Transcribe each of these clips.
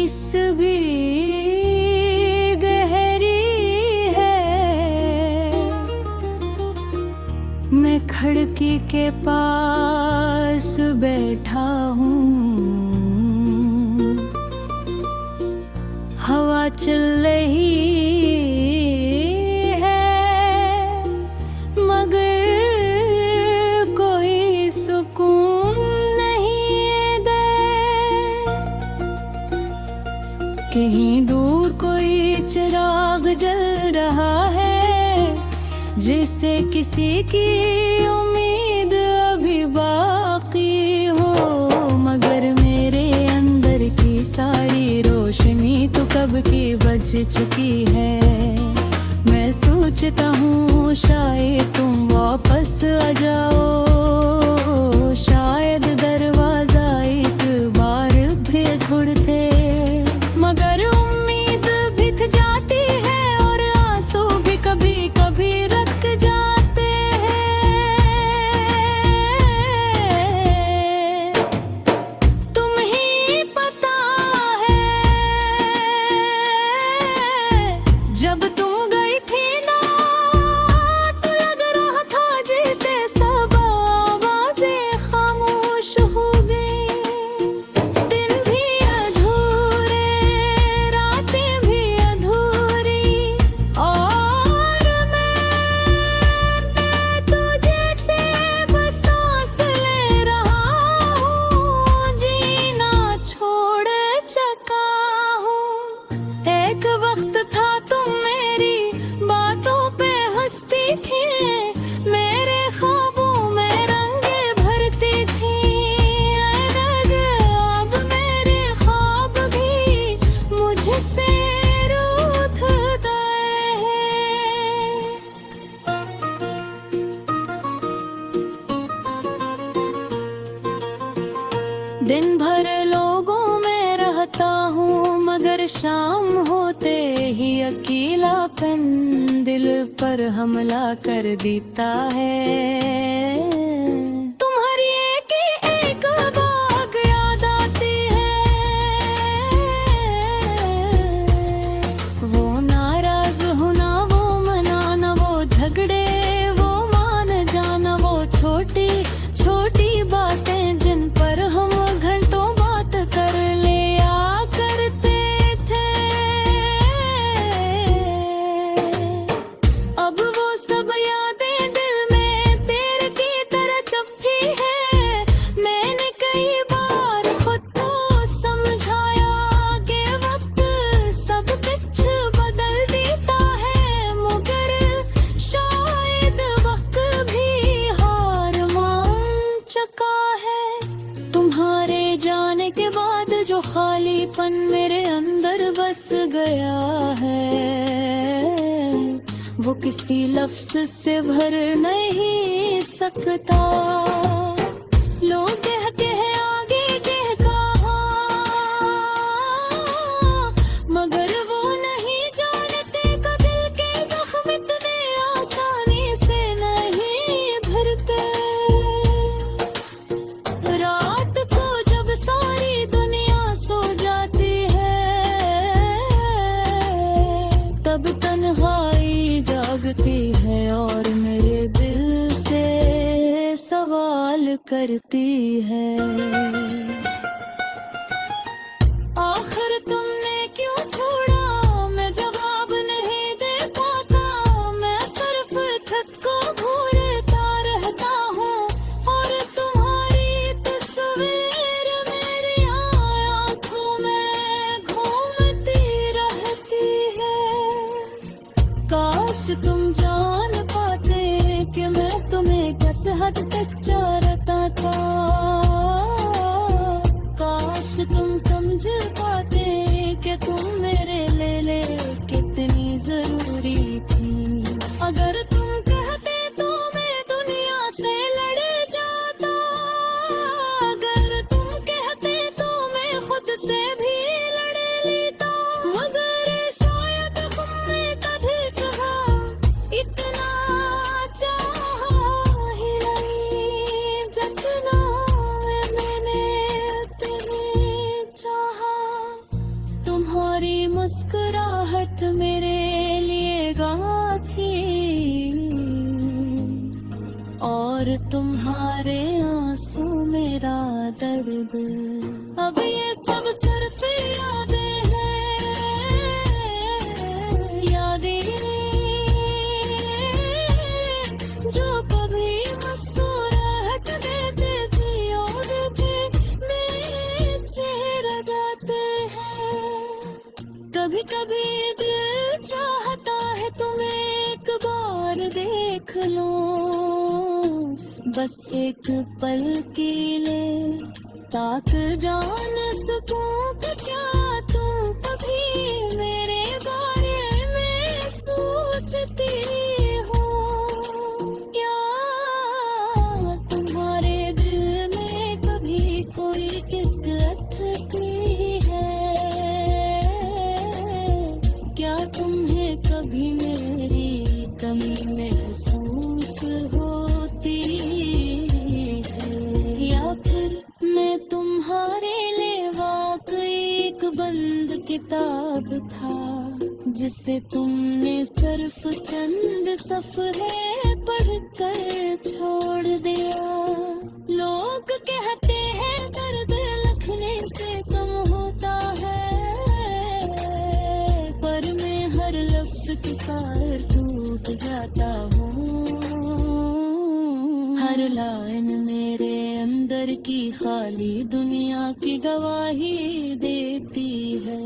Fees भी गहरी है। मैं खिड़की के पास बैठा हूँ, हवा चल रही है, मगर कोई सुकून नहीं दे। कहीं दूर कोई चिराग जल रहा है, जिसे किसी की उम्मीद अभी बाकी हो, मगर मेरे अंदर की सारी रोशनी तो कब की बज चुकी है। मैं सोचता हूँ शायद तुम वापस आ जाओ, शायद दरवाजा एक बार भी खुलते, मगर उम्मीद भिथ जाती है और आंसू भी कभी कभी रुक जाते हैं। तुम ही पता है, जब तुम गई थी ना तो लग रहा था जैसे सब आवाजें खामोश हो गई। दिन भी अधूरे, रातें भी अधूरी, और मैं तो जैसे बस सांस ले रहा हूँ, जीना छोड़ चुका हूँ। एक वक्त था तुम मेरी बातों पे हंसती थी, मेरे ख्वाबों में रंगे भरती थी। अलग अब मेरे ख्वाब भी मुझसे रूठ गए हैं। दिन भर लोगों में रहता हूँ, मगर शाम होते ही अकेलापन दिल पर हमला कर देता है। तुम्हारी एक बात याद आती है, वो नाराज होना, वो मनाना, वो झगड़े, वो मान जाना, वो छोटी छोटी बातें जिन पर हम घंटों बात कर लिया करते थे। अब वो सब यादें दिल में तेरे की तरह चुपी है। मैंने कई बार खुद को समझाया कि वक्त सब कुछ बदल देता है, मगर शायद वक्त भी हार मान चुका है। तुम्हारे जाने के बाद जो खालीपन मेरे अंदर बस गया है, वो किसी लफ्ज से भर नहीं सकता। लोग कहते हैं आगे कह कहाँ, मगर वो नहीं जानते कि दिल के जख्म इतने आसानी से नहीं भरते। रात को जब सारी दुनिया सो जाती है, तब तन्हाई जागती है और मेरे दिल से सवाल करती है। आखिर तुमने क्यों छोड़ा, मैं जवाब नहीं दे पाता। मैं सिर्फ खुद को घूरता रहता हूँ और तुम्हारी तस्वीर मेरी आँखों में घूमती रहती है। काश तुम जान पाते कि मैं तुम्हें किस हद तक चाहता था। काश तुम समझ पाते कि तुम मेरे लिए कितनी जरूरी थी। अगर तुम कहते तो मैं दुनिया से लड़ जाता, अगर तुम कहते तो मैं खुद से भी लड़ लेता, मगर शायद तुमने कभी कहा इतना चाहा ही नहीं जितना मैंने तुम्हें चाहा। मुस्कुराहट मेरे लिए गाथी, और तुम्हारे आंसू मेरा दर्द। अब ये सब सिर्फ यादें हैं, यादें जो कभी मुस्कुराहट देते थे और थे मेरे चेहरे गाते हैं। कभी कभी दिल चाहता है तुम्हें एक बार देख लूं, बस एक पल के लिए ताक जान सकूं कि क्या तुम कभी मेरे बारे में सोचती हो। क्या तुम्हारे दिल में कभी कोई किस्मत थी है? क्या तुम्हें कभी मेरी कमी महसूस होती है? या फिर मैं तुम्हारे लिए वाकई एक बंद किताब था, जिसे तुमने सिर्फ चंद सफ़हे पढ़कर छोड़ दिया। लोग कहते हैं दर्द लिखने से कम होता है, पर मैं हर लफ्ज के साथ टूट जाता हूँ। हर लाइन मेरे अंदर की खाली दुनिया की गवाही देती है।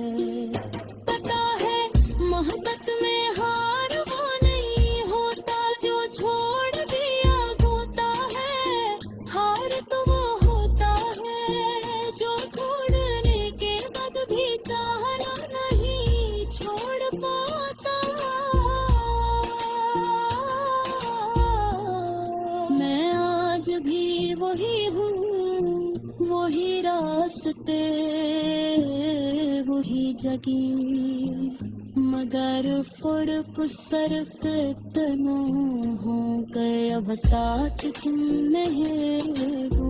पता है मोहब्बत में हार वो नहीं होता जो छोड़ दिया होता है, हार तो वो होता है जो छोड़ने के बाद भी चाहना नहीं छोड़ पाता। मैं आज भी वही हूँ, वही रास्ते वही जगी, मगर फर्क सिर्फ इतना हो गया, अब साथ तुम नहीं हो।